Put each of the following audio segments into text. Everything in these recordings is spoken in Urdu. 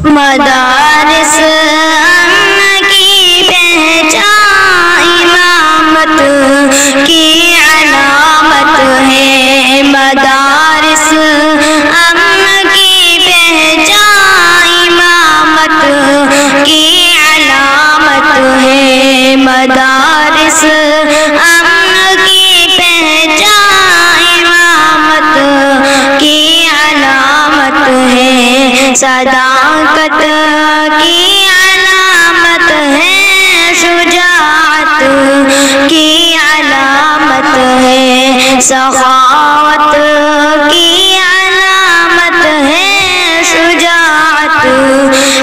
مدارس امن کی پہچان امامت کی علامت ہے، مدارس امن کی پہچان امامت کی علامت ہے، مدارس امن کی پہچان امامت کی علامت ہے، صداقت کی علامت ہے، شجاعت کی علامت ہے، سخاوت کی علامت ہے، شجاعت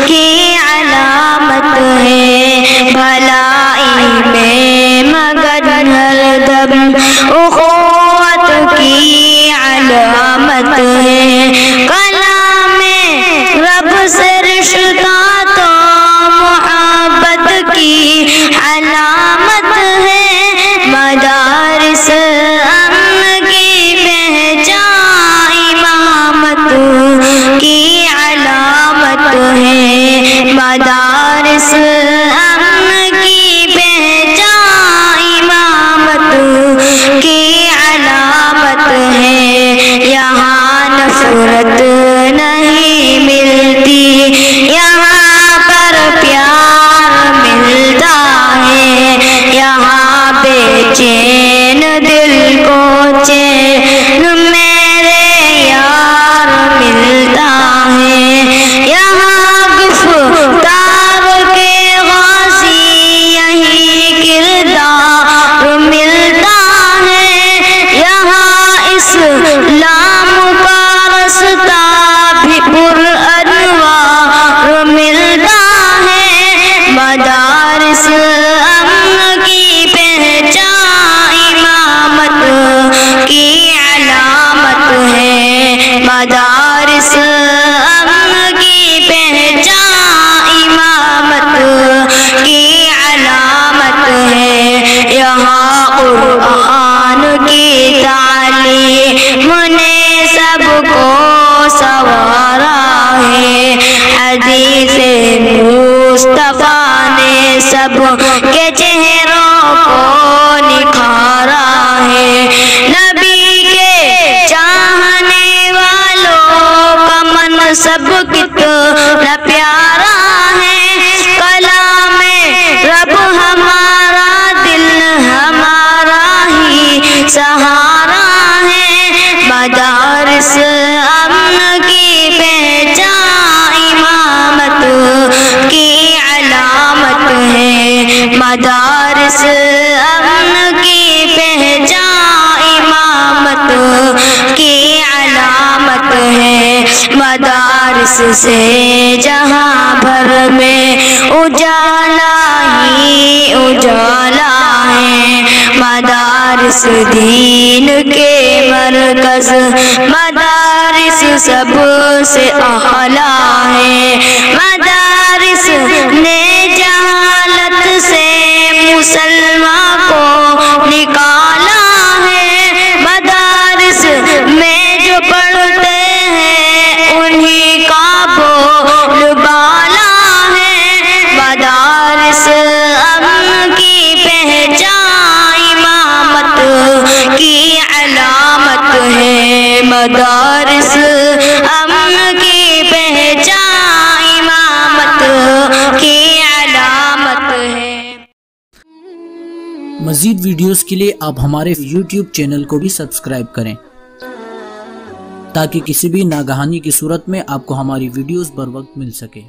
کی علامت ہے، بھلائی میں مگن ہر دم اخوت کی علامت ہے، کلام رب سے رشتہ تو محبت کی علامت ہے، مدارس امن کی پہچان امامت کی علامت ہے، مدارس امن کی پہچان امامت کی علامت ہے، یہاں نفرت نہیں ملتی، یہاں پر پیار ملتا ہے، یہاں بے چین دل کو چین میرے یار ملتا ہے، یہاں گفتار کے غازی یہی کردار ملتا ہے، یہاں اسلام کا رستہ بھی پر انوار ملتا ہے، مدارس امن کی پہچان امامت کی علامت ہے، مدارس امن کی پہچان امامت کی علامت ہے، یہاں قرآن کی تعلیم نے سب کو سنوارا ہے، حدیث مصطفیٰ نے سب کے چہروں کو نکھارا ہے، نبی کے چاہنے والوں کا منصب کتنا پیارا ہے، کلام رب ہمارا دل ہمارا ہی سہارا ہے، مدارس امن کی پہچان امامت کی علامت ہے، مدارس امن کی پہچان امامت کی علامت ہے، مدارس سے جہاں بھر میں اجالا ہی اجالا ہے، مدارس دین کے مرکز، مدارس سب سے اعلیٰ ہے، مدارس نے جہالت سے مسلمان کو نکالا ہے، مدارس میں جو پڑھتے ہیں انہی کا بول بالا ہے، مدارس امن کی پہچان امامت کی علامت ہے، مدارس امن کی پہچان امامت کی علامت ہے۔ مزید ویڈیوز کے لیے آپ ہمارے YouTube چینل کو بھی سبسکرائب کریں تاکہ کسی بھی ناگہانی کی صورت میں آپ کو ہماری ویڈیوز بر وقت مل سکے۔